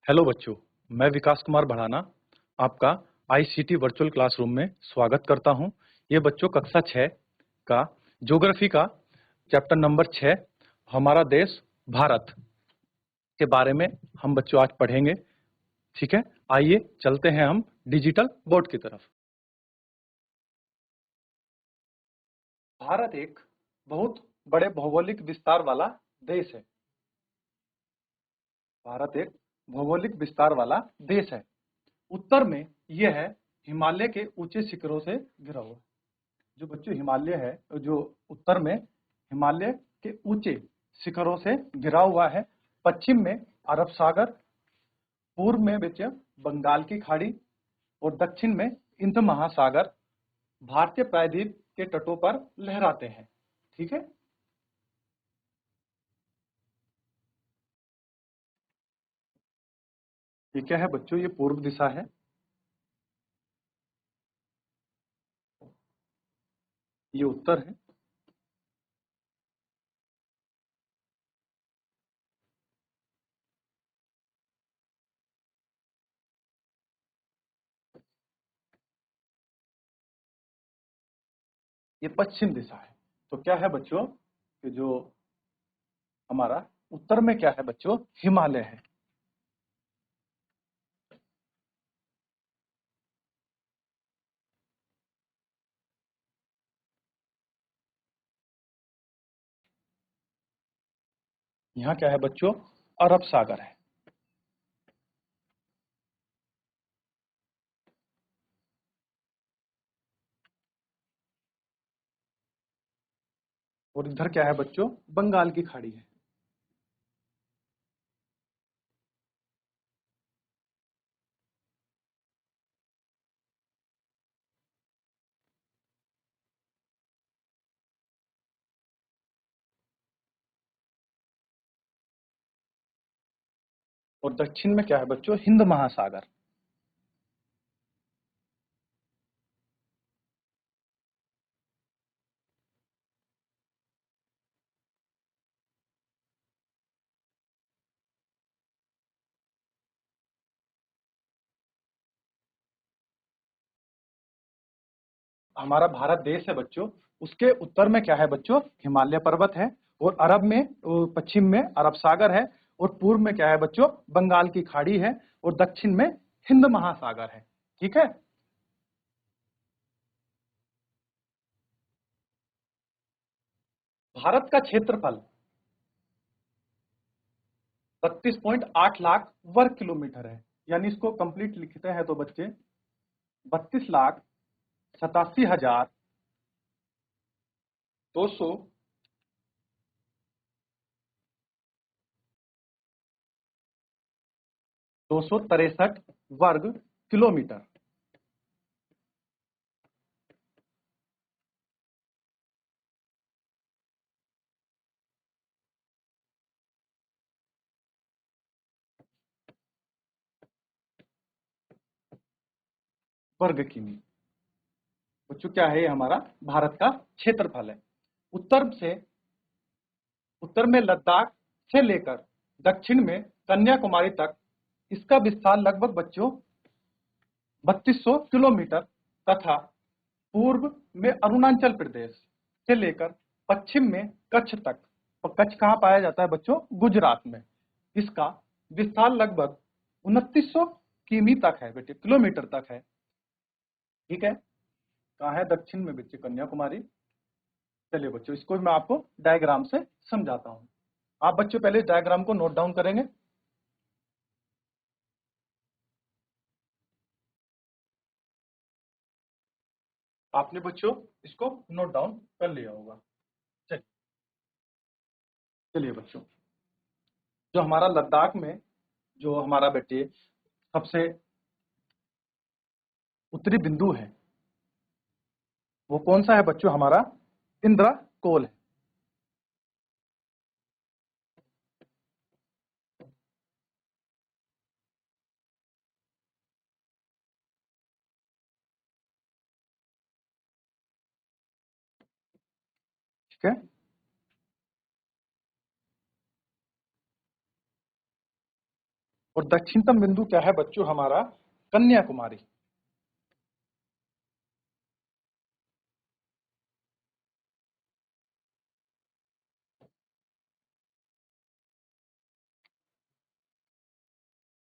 Hello बच्चों, मैं विकास कुमार भड़ाना आपका आईसीटी वर्चुअल क्लासरूम में स्वागत करता हूं। ये बच्चों कक्षा 6 का ज्योग्राफी का चैप्टर नंबर 6 हमारा देश भारत के बारे में हम बच्चों आज पढ़ेंगे। ठीक है, आइए चलते हैं हम डिजिटल बोर्ड की तरफ। भारत एक बहुत बड़े भौगोलिक विस्तार वाला देश है। भारत एक भौगोलिक विस्तार वाला देश है। उत्तर में यह है हिमालय के ऊंचे शिखरों से घिरा हुआ। जो बच्चों हिमालय है, जो उत्तर में हिमालय के ऊंचे शिखरों से घिरा हुआ है। पश्चिम में अरब सागर, पूर्व में बच्चों बंगाल की खाड़ी और दक्षिण में हिंद महासागर भारतीय प्रायद्वीप के तटों पर लहराते हैं। ठीक है, ये क्या है बच्चों? ये पूर्व दिशा है। ये उत्तर है। ये पश्चिम दिशा है। तो क्या है बच्चों कि जो हमारा उत्तर में क्या है बच्चों? हिमालय है। यहाँ क्या है बच्चों? अरब सागर है। और इधर क्या है बच्चों? बंगाल की खाड़ी है। और दक्षिण में क्या है बच्चों? हिंद महासागर। हमारा भारत देश है बच्चों, उसके उत्तर में क्या है बच्चों? हिमालय पर्वत है। और अरब में पश्चिम में अरब सागर है। और पूर्व में क्या है बच्चों? बंगाल की खाड़ी है। और दक्षिण में हिंद महासागर है। ठीक है, भारत का क्षेत्रफल 32.8 लाख वर्ग किलोमीटर है। यानी इसको कंप्लीट लिखते हैं तो बच्चे 32,87,200 263 वर्ग किलोमीटर। वर्ग किमी। बच्चों क्या है? ये हमारा भारत का क्षेत्रफल है। उत्तर से उत्तर में लद्दाख से लेकर दक्षिण में कन्याकुमारी तक इसका विस्तार लगभग बच्चों 3200 किलोमीटर तथा पूर्व में अरुणाचल प्रदेश से लेकर पश्चिम में कच्छ तक। और कच्छ कहाँ पाया जाता है बच्चों? गुजरात में। इसका विस्तार लगभग 2900 किमी तक है बेटे, किलोमीटर तक है। ठीक है, कहाँ है? दक्षिण में बच्चे कन्याकुमारी। चलिए बच्चों, इसको मैं आपको डायग्राम से समझाता हूँ। आप बच्चों पहले डायग्राम को नोट डाउन करेंगे। आपने बच्चों इसको नोट डाउन कर लिया होगा। चलिए चलिए बच्चों, जो हमारा लद्दाख में जो हमारा बेटे सबसे उत्तरी बिंदु है, वो कौन सा है बच्चों? हमारा इंद्रा कोल है। ठीक है, और दक्षिणतम बिंदु क्या है बच्चों हमारा कन्याकुमारी।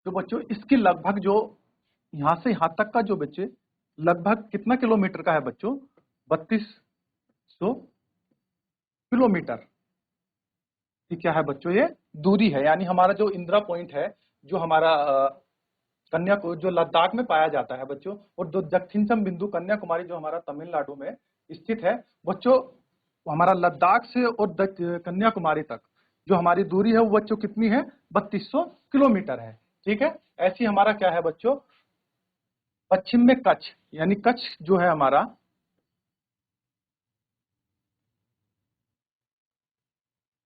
तो बच्चों इसकी लगभग जो यहां से यहां तक का जो बच्चे लगभग कितना किलोमीटर का है बच्चों, 3200 किलोमीटर की क्या है बच्चों ये दूरी है। यानी हमारा जो इंदिरा पॉइंट है, जो हमारा कन्या को जो लद्दाख में पाया जाता है बच्चों, और जो दक्षिणतम बिंदु कन्याकुमारी जो हमारा तमिलनाडु में स्थित है बच्चों, हमारा लद्दाख से और कन्याकुमारी तक जो हमारी दूरी है वो बच्चों कितनी है, 3200 किलोमीटर है। ठीक है, ऐसी हमारा क्या है बच्चों, पश्चिम में कच्छ, यानी कच्छ जो है हमारा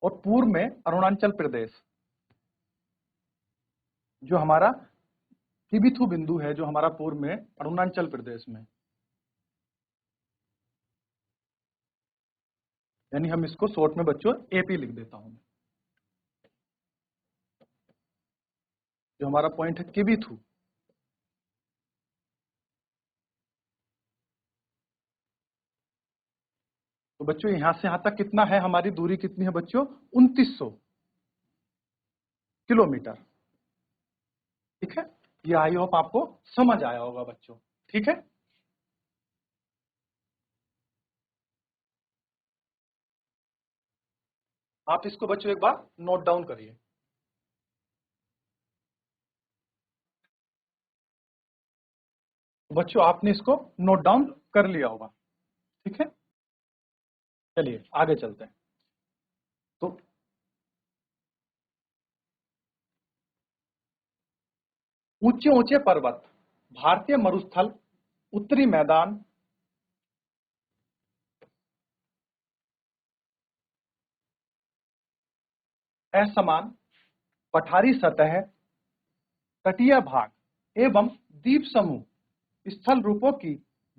और पूर्व में अरुणाचल प्रदेश, जो हमारा किबिथु बिंदु है जो हमारा पूर्व में अरुणाचल प्रदेश में, यानी हम इसको शॉर्ट में बच्चों एपी लिख देता हूं, जो हमारा पॉइंट है किबिथु। तो बच्चों यहां से यहां तक कितना है, हमारी दूरी कितनी है बच्चों, 2900 किलोमीटर। ठीक है, ये आई होप आपको समझ आया होगा बच्चों। ठीक है, आप इसको बच्चों एक बार नोट डाउन करिए। बच्चों आपने इसको नोट डाउन कर लिया होगा। ठीक है, चलिए आगे चलते हैं। तो ऊंचे ऊंचे पर्वत, भारतीय मरुस्थल, उत्तरी मैदान, असमान पठारी सतह, तटीय भाग एवं द्वीप समूह स्थल रूपों की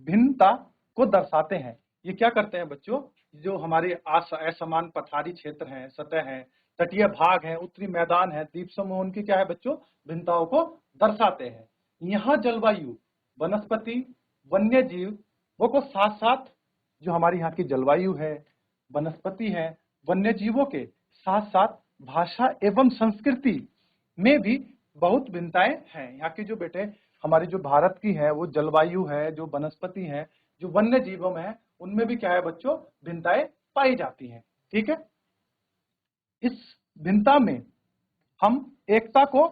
भिन्नता को दर्शाते हैं। ये क्या करते हैं बच्चों, जो हमारे असमान पठारी क्षेत्र हैं, सतह हैं, तटीय भाग हैं, उत्तरी मैदान है, द्वीप समूह, उनकी क्या है बच्चों भिन्नताओं को दर्शाते हैं। यहाँ जलवायु, वनस्पति, वन्य जीव वो को साथ साथ जो हमारी यहाँ की जलवायु है, वनस्पति है, वन्य जीवों के साथ साथ भाषा एवं संस्कृति में भी बहुत भिन्नताएं हैं। यहाँ की जो बेटे हमारी जो भारत की है वो जलवायु है, जो वनस्पति है, जो वन्य जीवों में है, उनमें भी क्या है बच्चों भिन्नताएं पाई जाती हैं। ठीक है, इस भिन्नता में हम एकता को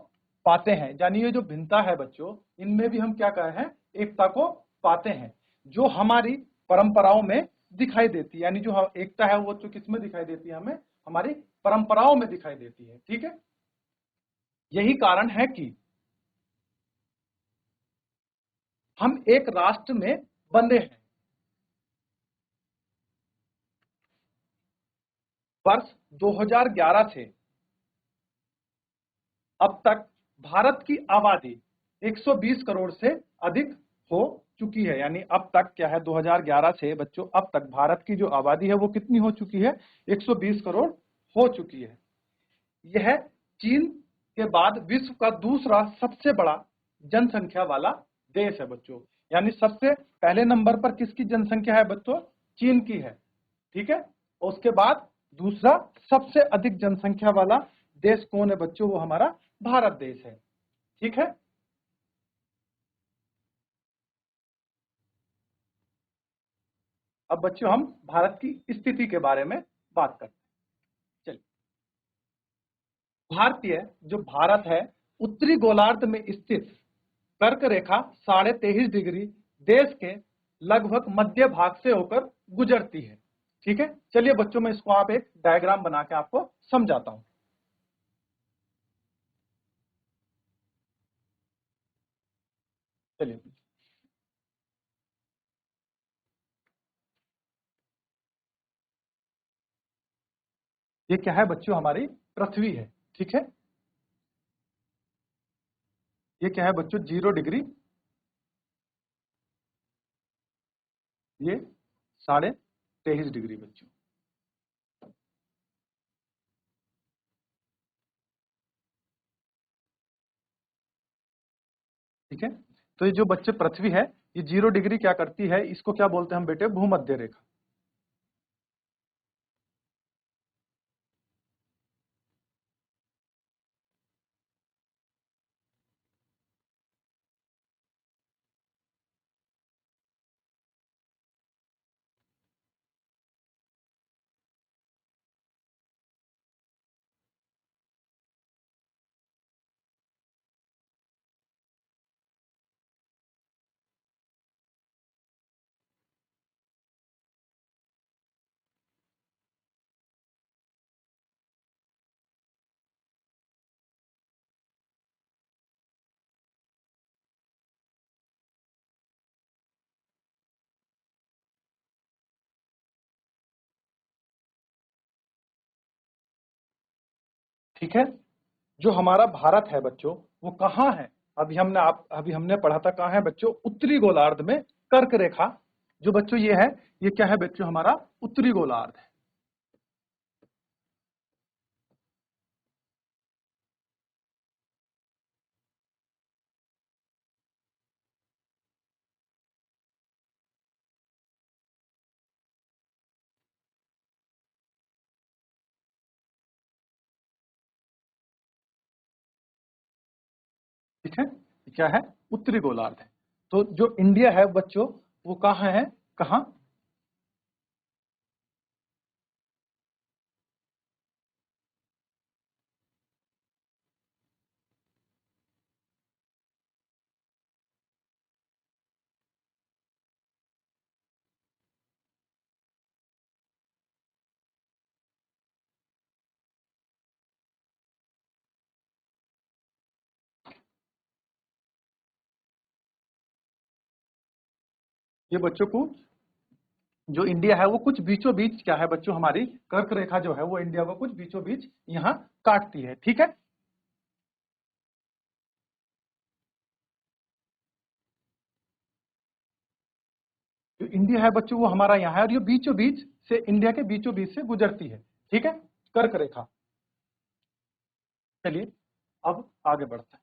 पाते हैं, यानी ये जो भिन्नता है बच्चों इनमें भी हम क्या कहे हैं, एकता को पाते हैं, जो हमारी परंपराओं में दिखाई देती है। यानी जो एकता है वो तो किसमें दिखाई देती है, हमें हमारी परंपराओं में दिखाई देती है। ठीक है, यही कारण है कि हम एक राष्ट्र में बंधे हैं। वर्ष 2011 से अब तक भारत की आबादी 120 करोड़ से अधिक हो चुकी है। यानी अब तक क्या है, 2011 से बच्चों अब तक भारत की जो आबादी है वो कितनी हो चुकी है, 120 करोड़ हो चुकी है। यह चीन के बाद विश्व का दूसरा सबसे बड़ा जनसंख्या वाला देश है बच्चों। यानी सबसे पहले नंबर पर किसकी जनसंख्या है बच्चों, चीन की है। ठीक है, और उसके बाद दूसरा सबसे अधिक जनसंख्या वाला देश कौन है बच्चों, वो हमारा भारत देश है। ठीक है, अब बच्चों हम भारत की स्थिति के बारे में बात करते हैं। चलिए, भारतीय जो भारत है उत्तरी गोलार्ध में स्थित कर्क रेखा 23.5 डिग्री देश के लगभग मध्य भाग से होकर गुजरती है। ठीक है, चलिए बच्चों मैं इसको आप एक डायग्राम बना के आपको समझाता हूं। चलिए, ये क्या है बच्चों, हमारी पृथ्वी है। ठीक है, ये क्या है बच्चों, 0 डिग्री, ये 23.5 डिग्री बच्चों। ठीक है। तो ये जो बच्चे पृथ्वी है, ये 0 डिग्री क्या करती है, इसको क्या बोलते हैं हम बेटे, भूमध्य रेखा। ठीक है। जो हमारा भारत है बच्चों, वो कहाँ है? अभी हमने पढ़ा था कहाँ है बच्चों, उत्तरी गोलार्ध में, कर्क रेखा। जो बच्चों ये है, ये क्या है बच्चों, हमारा उत्तरी गोलार्ध है। ठीक है, ये क्या है, उत्तरी गोलार्ध है। तो जो इंडिया है बच्चों, वो कहाँ है, कहाँ? ये बच्चों को, जो इंडिया है वो कुछ बीचों बीच क्या है बच्चों, हमारी कर्क रेखा जो है वो इंडिया को कुछ बीचों बीच यहाँ काटती है। ठीक है। जो इंडिया है बच्चों वो हमारा यहाँ है, और ये बीचों बीच से, इंडिया के बीचों बीच से गुजरती है। ठीक है, कर्क रेखा। चलिए अब आगे बढ़ते हैं।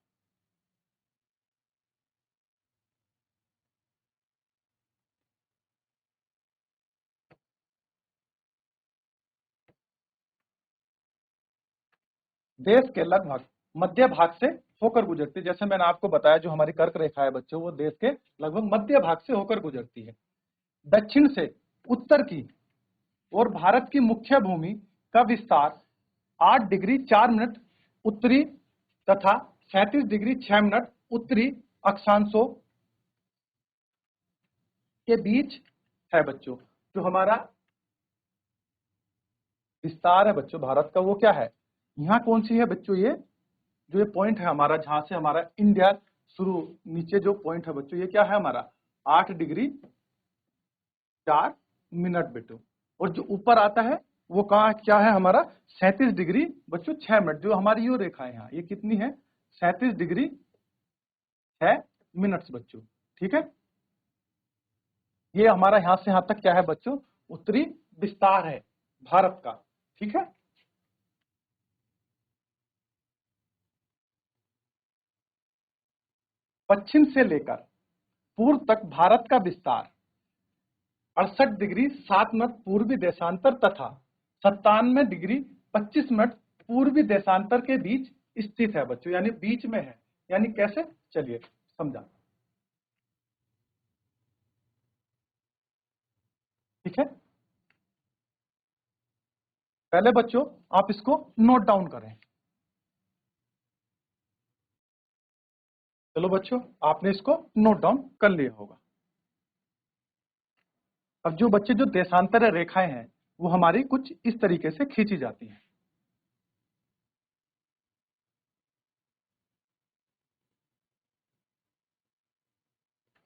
देश के लगभग मध्य भाग से होकर गुजरती है। जैसे मैंने आपको बताया, जो हमारी कर्क रेखा है बच्चों, वो देश के लगभग मध्य भाग से होकर गुजरती है। दक्षिण से उत्तर की और भारत की मुख्य भूमि का विस्तार 8 डिग्री 4 मिनट उत्तरी तथा 37 डिग्री 6 मिनट उत्तरी अक्षांशों के बीच है बच्चों। जो हमारा विस्तार है बच्चों भारत का, वो क्या है, यहाँ कौन सी है बच्चों, ये जो ये पॉइंट है हमारा, जहां से हमारा इंडिया शुरू, नीचे जो पॉइंट है बच्चों, ये क्या है हमारा, 8 डिग्री 4 मिनट बेटो। और जो ऊपर आता है वो कहाँ क्या है हमारा, 37 डिग्री बच्चों 6 मिनट। जो हमारी यो रेखा है यहाँ, ये कितनी है, 37 डिग्री 6 मिनट बच्चों। ठीक है, ये हमारा यहाँ से यहाँ तक क्या है बच्चों, उत्तरी विस्तार है भारत का। ठीक है। पश्चिम से लेकर पूर्व तक भारत का विस्तार 68 डिग्री 7 मिनट पूर्वी देशांतर तथा 97 डिग्री 25 मिनट पूर्वी देशांतर के बीच स्थित है बच्चों, यानी बीच में है। यानी कैसे, चलिए समझा। ठीक है, पहले बच्चों आप इसको नोट डाउन करें। चलो बच्चों, आपने इसको नोट डाउन कर लिया होगा। अब जो बच्चे, जो देशांतर रेखाएं हैं, वो हमारी कुछ इस तरीके से खींची जाती हैं।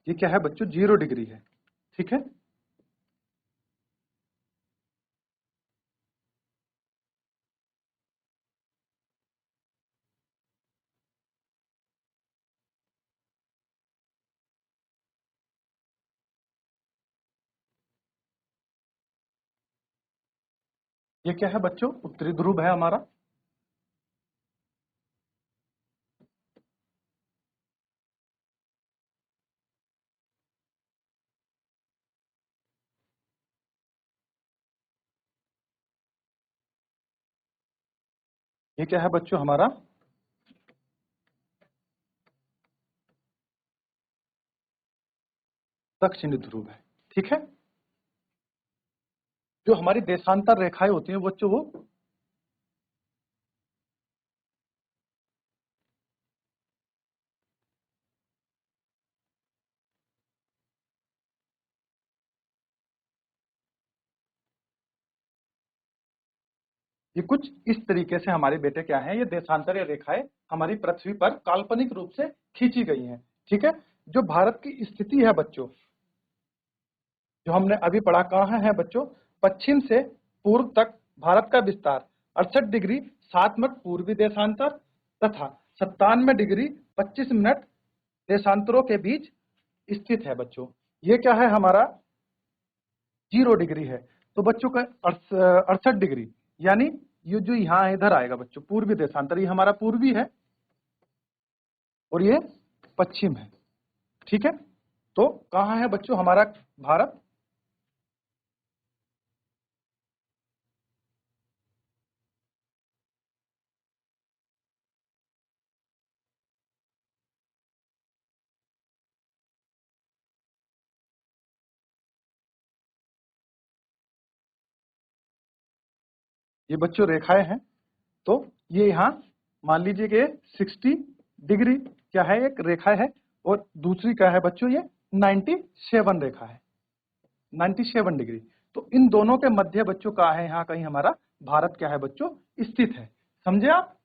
ये क्या है बच्चों, 0 डिग्री है। ठीक है, ये क्या है बच्चों, उत्तरी ध्रुव है हमारा। ये क्या है बच्चों हमारा दक्षिणी ध्रुव है। ठीक है, जो हमारी देशांतर रेखाएं होती हैं बच्चों वो ये कुछ इस तरीके से हमारे बेटे क्या है, ये देशांतरीय रेखाएं हमारी पृथ्वी पर काल्पनिक रूप से खींची गई हैं। ठीक है, जो भारत की स्थिति है बच्चों, जो हमने अभी पढ़ा, कहाँ है बच्चों, पश्चिम से पूर्व तक भारत का विस्तार 68 डिग्री 7 मिनट पूर्वी देशांतर तथा 97 डिग्री 25 मिनट देशांतरों के बीच स्थित है बच्चों। ये क्या है हमारा 0 डिग्री है। तो बच्चों का 68 डिग्री यानी ये जो यहाँ इधर आएगा बच्चों पूर्वी देशांतर, ये हमारा पूर्वी है और ये पश्चिम है। ठीक है, तो कहाँ है बच्चों हमारा भारत, ये बच्चों रेखाएं हैं। तो ये यहाँ मान लीजिए कि 60 डिग्री क्या है एक रेखा है और दूसरी क्या है बच्चों ये 97 रेखा है, 97 डिग्री। तो इन दोनों के मध्य बच्चों का है यहाँ कहीं हमारा भारत क्या है बच्चों स्थित है। समझे आप?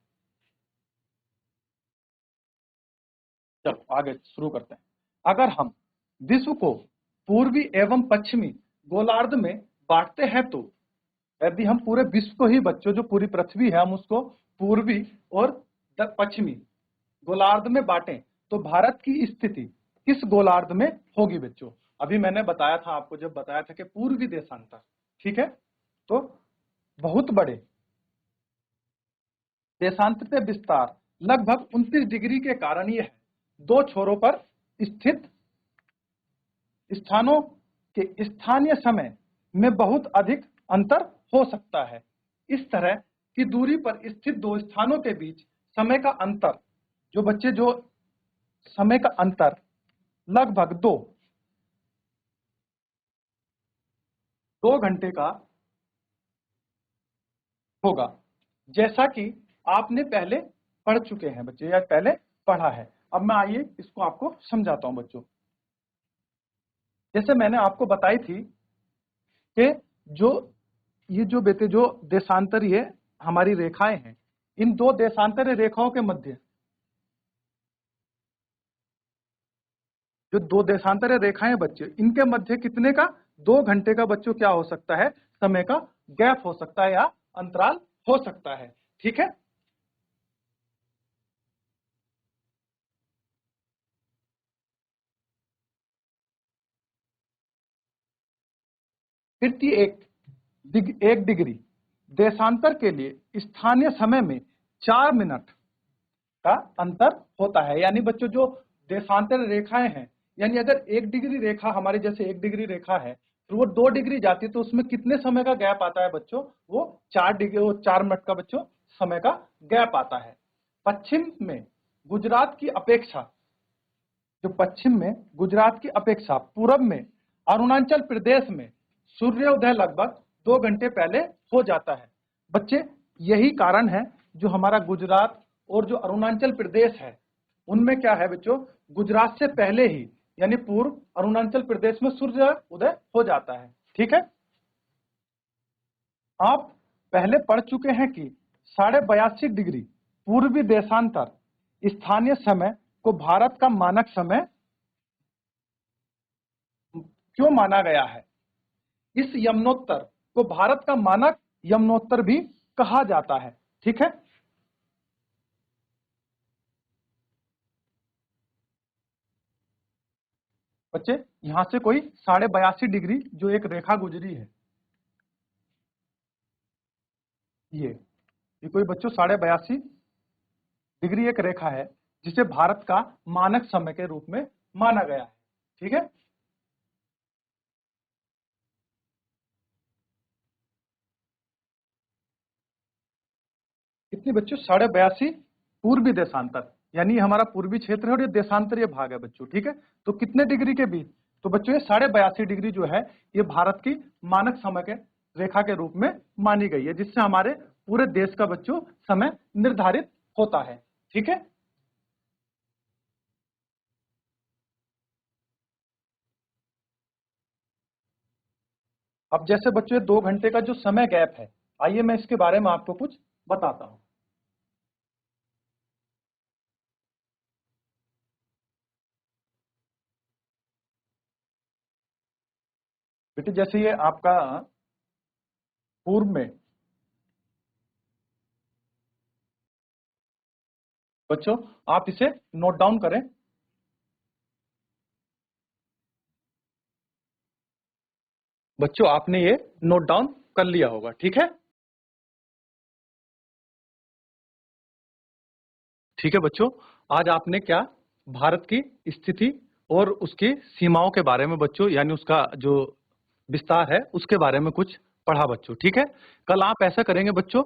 चलो आगे शुरू करते हैं। अगर हम विश्व को पूर्वी एवं पश्चिमी गोलार्ध में बांटते हैं तो यदि हम पूरे विश्व को ही बच्चों जो पूरी पृथ्वी है हम उसको पूर्वी और पश्चिमी गोलार्ध में बांटें तो भारत की स्थिति किस गोलार्ध में होगी बच्चों? अभी मैंने बताया था आपको, जब बताया था कि पूर्वी देशांतर। ठीक है, तो बहुत बड़े देशांतर से विस्तार लगभग 29 डिग्री के कारण यह दो छोरों पर स्थित स्थानों के स्थानीय समय में बहुत अधिक अंतर हो सकता है। इस तरह की दूरी पर स्थित दो स्थानों के बीच समय का अंतर, जो बच्चे जो समय का अंतर लगभग दो घंटे का होगा, जैसा कि आपने पहले पढ़ चुके हैं बच्चे या पहले पढ़ा है। अब मैं आइए इसको आपको समझाता हूं बच्चों। जैसे मैंने आपको बताई थी कि जो ये जो बेटे जो देशांतरीय हमारी रेखाएं हैं, इन दो देशांतरीय रेखाओं के मध्य जो दो देशांतरीय रेखाएं बच्चे इनके मध्य कितने का 2 घंटे का बच्चों क्या हो सकता है, समय का गैप हो सकता है या अंतराल हो सकता है। ठीक है, फिर एक डिग्री देशांतर के लिए स्थानीय समय में 4 मिनट का अंतर होता है। यानी बच्चों जो देशांतर रेखाएं हैं, यानी अगर 1 डिग्री रेखा हमारी जैसे 1 डिग्री रेखा है तो वो 2 डिग्री जाती है तो उसमें कितने समय का गैप आता है बच्चों, वो 4 डिग्री, वो 4 मिनट का बच्चों समय का गैप आता है। पश्चिम में गुजरात की अपेक्षा जो पश्चिम में गुजरात की अपेक्षा पूरब में अरुणाचल प्रदेश में सूर्योदय लगभग 2 घंटे पहले हो जाता है। बच्चे यही कारण है जो हमारा गुजरात और जो अरुणाचल प्रदेश है उनमें क्या है बच्चों, गुजरात से पहले ही यानी पूर्व अरुणाचल प्रदेश में सूर्य उदय हो जाता है। ठीक है, आप पहले पढ़ चुके हैं कि 82.5 डिग्री पूर्वी देशांतर स्थानीय समय को भारत का मानक समय क्यों माना गया है। इस यमनोत्तर को भारत का मानक यमनोत्तर भी कहा जाता है। ठीक है, बच्चे यहां से कोई 82.5 डिग्री जो एक रेखा गुजरी है, ये कोई बच्चों 82.5 डिग्री एक रेखा है जिसे भारत का मानक समय के रूप में माना गया है। ठीक है, कितने कितनी बच्चों, 82.5 पूर्वी देशांतर, यानी ये हमारा पूर्वी क्षेत्र है और ये देशांतरीय भाग है बच्चों, ठीक है। तो कितने डिग्री के बीच, तो बच्चों ये 82.5 डिग्री जो है ये भारत की मानक समय के रेखा के रूप में मानी गई है, जिससे हमारे पूरे देश का बच्चों समय निर्धारित होता है, ठीक है। अब जैसे बच्चों ये 2 घंटे का जो समय गैप है, आइए मैं इसके बारे में आपको कुछ बताता हूं। बेटे जैसे ये आपका पूर्व में, बच्चों आप इसे नोट डाउन करें। बच्चों आपने ये नोट डाउन कर लिया होगा, ठीक है। ठीक है बच्चों, आज आपने क्या भारत की स्थिति और उसकी सीमाओं के बारे में बच्चों, यानी उसका जो विस्तार है उसके बारे में कुछ पढ़ा बच्चों, ठीक है। कल आप ऐसा करेंगे बच्चों,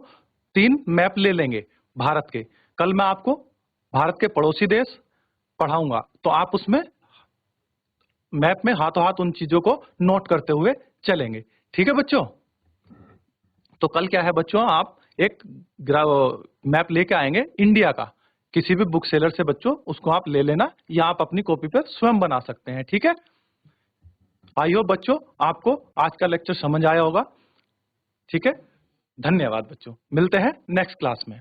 3 मैप ले लेंगे भारत के। कल मैं आपको भारत के पड़ोसी देश पढ़ाऊंगा, तो आप उसमें मैप में हाथों हाथ उन चीजों को नोट करते हुए चलेंगे, ठीक है बच्चों। तो कल क्या है बच्चों, आप एक मैप लेके आएंगे इंडिया का, किसी भी बुक सेलर से बच्चों उसको आप ले लेना, या आप अपनी कॉपी पर स्वयं बना सकते हैं, ठीक है। आई होप बच्चों आपको आज का लेक्चर समझ आया होगा, ठीक है। धन्यवाद बच्चों, मिलते हैं नेक्स्ट क्लास में।